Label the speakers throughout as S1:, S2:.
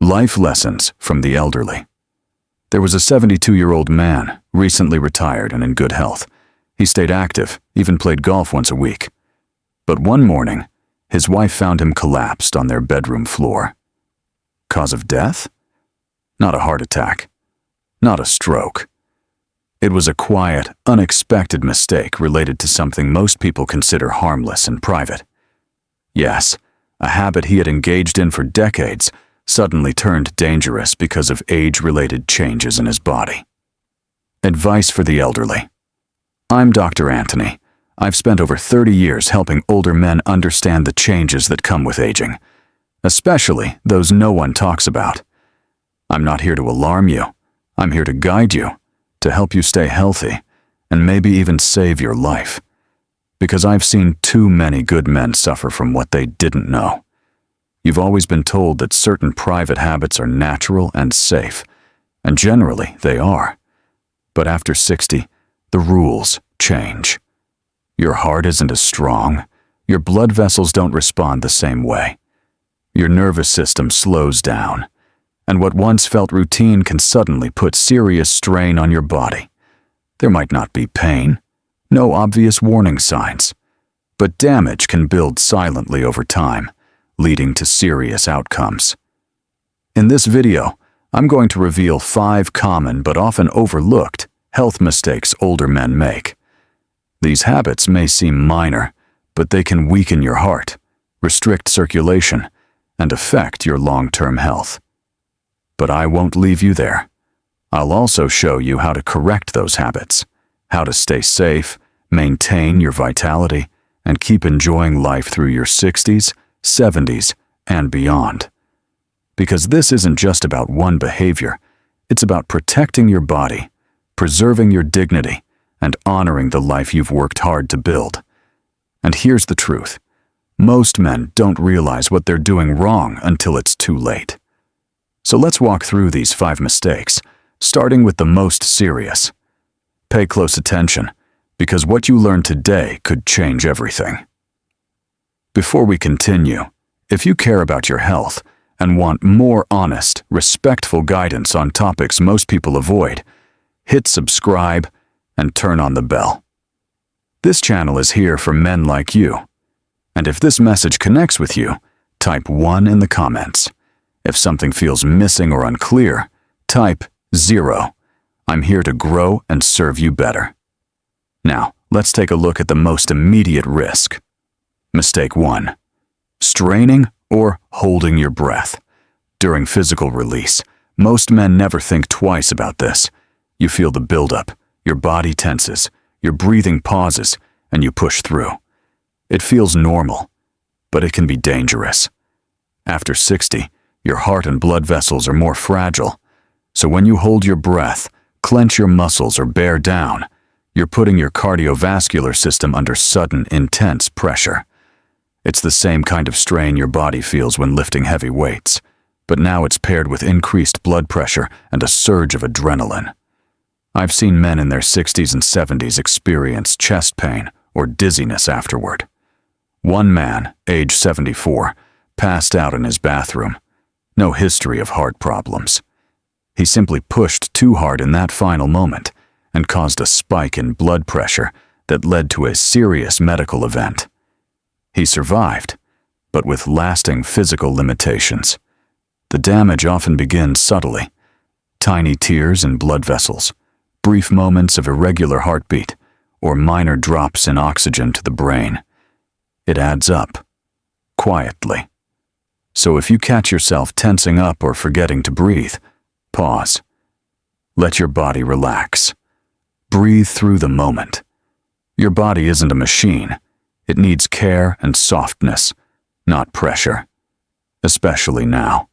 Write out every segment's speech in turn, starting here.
S1: Life lessons from the elderly. There was a 72-year-old man, recently retired and in good health. He stayed active, even played golf once a week. But one morning, his wife found him collapsed on their bedroom floor. Cause of death? Not a heart attack. Not a stroke. It was a quiet, unexpected mistake related to something most people consider harmless and private. Yes, a habit he had engaged in for decades suddenly turned dangerous because of age-related changes in his body. Advice for the elderly. I'm Dr. Anthony. I've spent over 30 years helping older men understand the changes that come with aging, especially those no one talks about. I'm not here to alarm you. I'm here to guide you, to help you stay healthy, and maybe even save your life. Because I've seen too many good men suffer from what they didn't know. You've always been told that certain private habits are natural and safe, and generally they are. But after 60, the rules change. Your heart isn't as strong, your blood vessels don't respond the same way. Your nervous system slows down, and what once felt routine can suddenly put serious strain on your body. There might not be pain, no obvious warning signs, but damage can build silently over time, leading to serious outcomes. In this video, I'm going to reveal 5 common but often overlooked health mistakes older men make. These habits may seem minor, but they can weaken your heart, restrict circulation, and affect your long-term health. But I won't leave you there. I'll also show you how to correct those habits, how to stay safe, maintain your vitality, and keep enjoying life through your 60s, 70s, and beyond. Because this isn't just about one behavior, it's about protecting your body, preserving your dignity, and honoring the life you've worked hard to build. And here's the truth. Most men don't realize what they're doing wrong until it's too late. So let's walk through these 5 mistakes, starting with the most serious. Pay close attention, because what you learn today could change everything. Before we continue, if you care about your health and want more honest, respectful guidance on topics most people avoid, hit subscribe and turn on the bell. This channel is here for men like you. And if this message connects with you, type 1 in the comments. If something feels missing or unclear, type 0. I'm here to grow and serve you better. Now, let's take a look at the most immediate risk. Mistake 1. Straining or holding your breath. During physical release, most men never think twice about this. You feel the buildup, your body tenses, your breathing pauses, and you push through. It feels normal, but it can be dangerous. After 60, your heart and blood vessels are more fragile, so when you hold your breath, clench your muscles or bear down, you're putting your cardiovascular system under sudden, intense pressure. It's the same kind of strain your body feels when lifting heavy weights, but now it's paired with increased blood pressure and a surge of adrenaline. I've seen men in their 60s and 70s experience chest pain or dizziness afterward. One man, age 74, passed out in his bathroom. No history of heart problems. He simply pushed too hard in that final moment and caused a spike in blood pressure that led to a serious medical event. He survived, but with lasting physical limitations. The damage often begins subtly. Tiny tears in blood vessels, brief moments of irregular heartbeat, or minor drops in oxygen to the brain. It adds up, quietly. So if you catch yourself tensing up or forgetting to breathe, pause. Let your body relax. Breathe through the moment. Your body isn't a machine. It needs care and softness, not pressure. Especially now.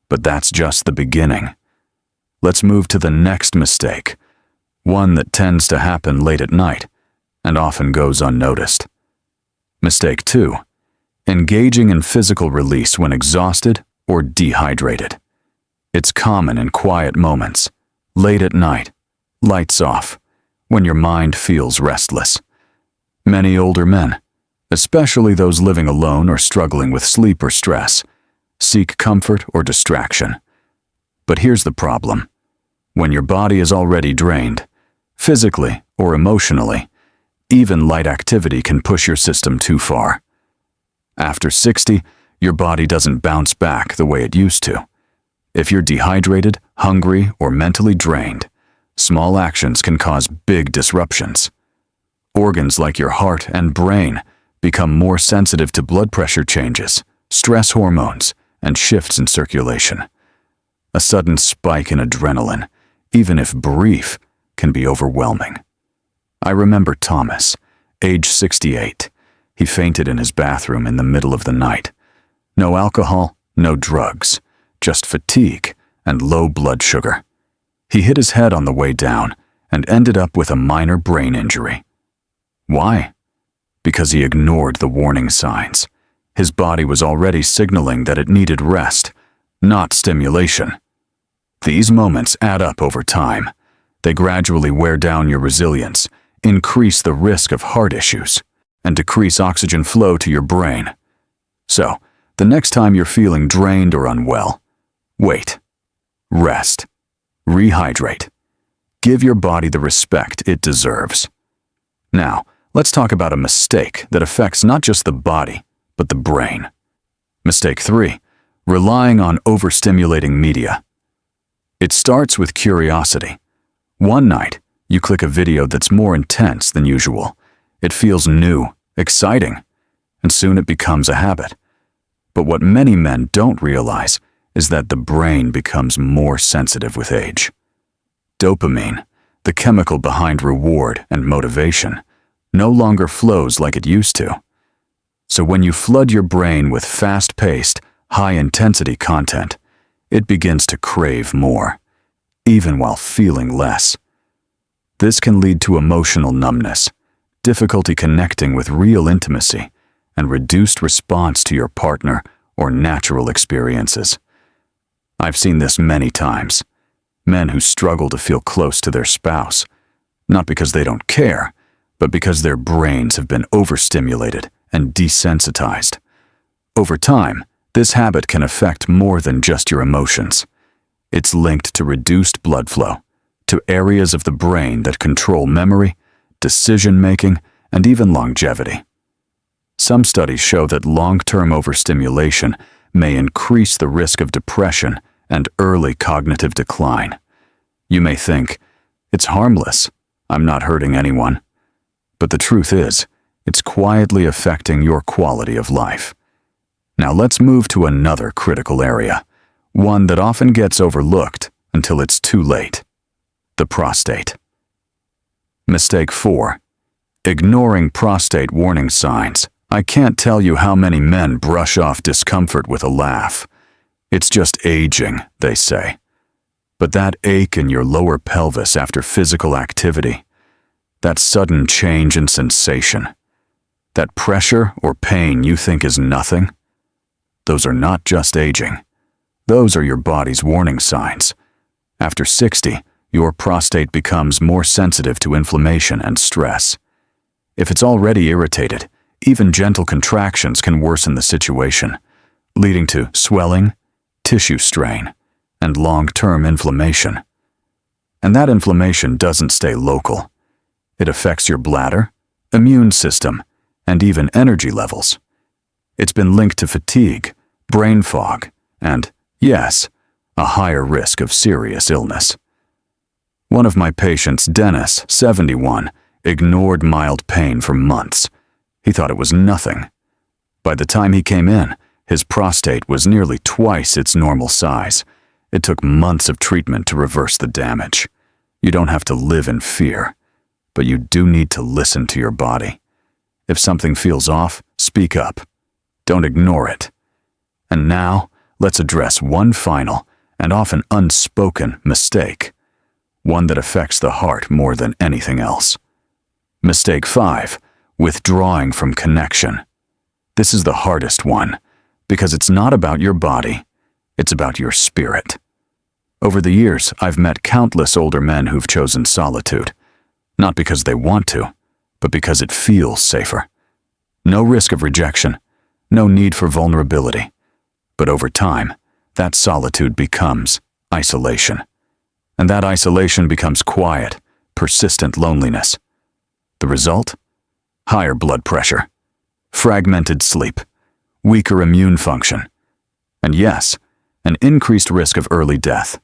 S1: But that's just the beginning. Let's move to the next mistake, one that tends to happen late at night and often goes unnoticed. Mistake 2. Engaging in physical release when exhausted or dehydrated. It's common in quiet moments, late at night, lights off, when your mind feels restless. Many older men, especially those living alone or struggling with sleep or stress, seek comfort or distraction. But here's the problem. When your body is already drained, physically or emotionally, even light activity can push your system too far. After 60, your body doesn't bounce back the way it used to. If you're dehydrated, hungry, or mentally drained, small actions can cause big disruptions. Organs like your heart and brain become more sensitive to blood pressure changes, stress hormones, and shifts in circulation. A sudden spike in adrenaline, even if brief, can be overwhelming. I remember Thomas, age 68. He fainted in his bathroom in the middle of the night. No alcohol, no drugs, just fatigue and low blood sugar. He hit his head on the way down and ended up with a minor brain injury. Why? Because he ignored the warning signs. His body was already signaling that it needed rest, not stimulation. These moments add up over time. They gradually wear down your resilience, increase the risk of heart issues, and decrease oxygen flow to your brain. So, the next time you're feeling drained or unwell, wait, rest, rehydrate. Give your body the respect it deserves. Now, let's talk about a mistake that affects not just the body, but the brain. Mistake 3, relying on overstimulating media. It starts with curiosity. One night, you click a video that's more intense than usual. It feels new, exciting, and soon it becomes a habit. But what many men don't realize is that the brain becomes more sensitive with age. Dopamine, the chemical behind reward and motivation, no longer flows like it used to. So when you flood your brain with fast-paced, high-intensity content, it begins to crave more, even while feeling less. This can lead to emotional numbness, difficulty connecting with real intimacy, and reduced response to your partner or natural experiences. I've seen this many times. Men who struggle to feel close to their spouse, not because they don't care, but because their brains have been overstimulated and desensitized. Over time, this habit can affect more than just your emotions. It's linked to reduced blood flow, to areas of the brain that control memory, decision-making, and even longevity. Some studies show that long-term overstimulation may increase the risk of depression and early cognitive decline. You may think, it's harmless, I'm not hurting anyone. But the truth is, it's quietly affecting your quality of life. Now let's move to another critical area, one that often gets overlooked until it's too late: the prostate. Mistake 4. Ignoring prostate warning signs. I can't tell you how many men brush off discomfort with a laugh. It's just aging, they say. But that ache in your lower pelvis after physical activity, that sudden change in sensation, that pressure or pain you think is nothing, those are not just aging. Those are your body's warning signs. After 60, your prostate becomes more sensitive to inflammation and stress. If it's already irritated, even gentle contractions can worsen the situation, leading to swelling, tissue strain, and long-term inflammation. And that inflammation doesn't stay local. It affects your bladder, immune system, and even energy levels. It's been linked to fatigue, brain fog, and, yes, a higher risk of serious illness. One of my patients, Dennis, 71, ignored mild pain for months. He thought it was nothing. By the time he came in, his prostate was nearly twice its normal size. It took months of treatment to reverse the damage. You don't have to live in fear, but you do need to listen to your body. If something feels off, speak up. Don't ignore it. And now, let's address one final and often unspoken mistake, one that affects the heart more than anything else. Mistake 5. Withdrawing from connection. This is the hardest one, because it's not about your body, it's about your spirit. Over the years, I've met countless older men who've chosen solitude, not because they want to, but because it feels safer. No risk of rejection, no need for vulnerability, But over time, that solitude becomes isolation. And that isolation becomes quiet, persistent loneliness. The result? Higher blood pressure, fragmented sleep, weaker immune function, and yes, an increased risk of early death.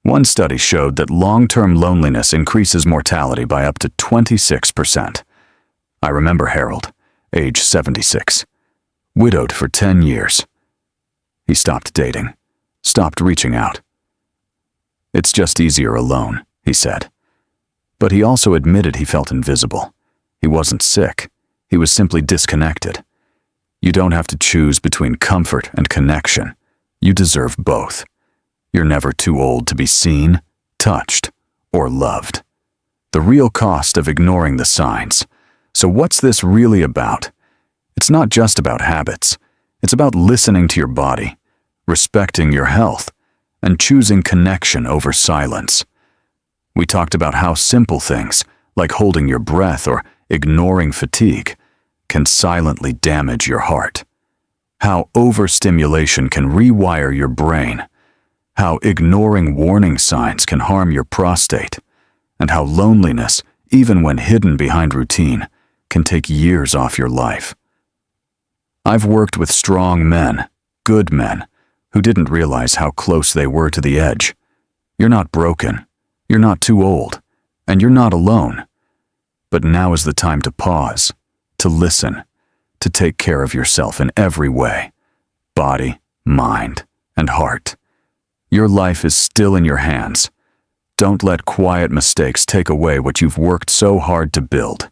S1: One study showed that long-term loneliness increases mortality by up to 26%. I remember Harold, age 76, widowed for 10 years. He stopped dating, stopped reaching out. "It's just easier alone," he said. But he also admitted he felt invisible. He wasn't sick, he was simply disconnected. You don't have to choose between comfort and connection. You deserve both. You're never too old to be seen, touched, or loved. The real cost of ignoring the signs. So what's this really about? It's not just about habits. It's about listening to your body, respecting your health, and choosing connection over silence. We talked about how simple things, like holding your breath or ignoring fatigue, can silently damage your heart. How overstimulation can rewire your brain. How ignoring warning signs can harm your prostate. And how loneliness, even when hidden behind routine, can take years off your life. I've worked with strong men, good men, who didn't realize how close they were to the edge. You're not broken, you're not too old, and you're not alone. But now is the time to pause, to listen, to take care of yourself in every way, body, mind, and heart. Your life is still in your hands. Don't let quiet mistakes take away what you've worked so hard to build.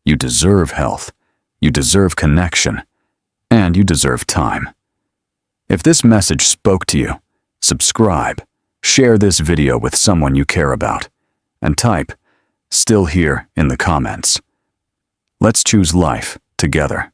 S1: You deserve health, you deserve connection, and you deserve time. If this message spoke to you, subscribe, share this video with someone you care about, and type "still here" in the comments. Let's choose life together.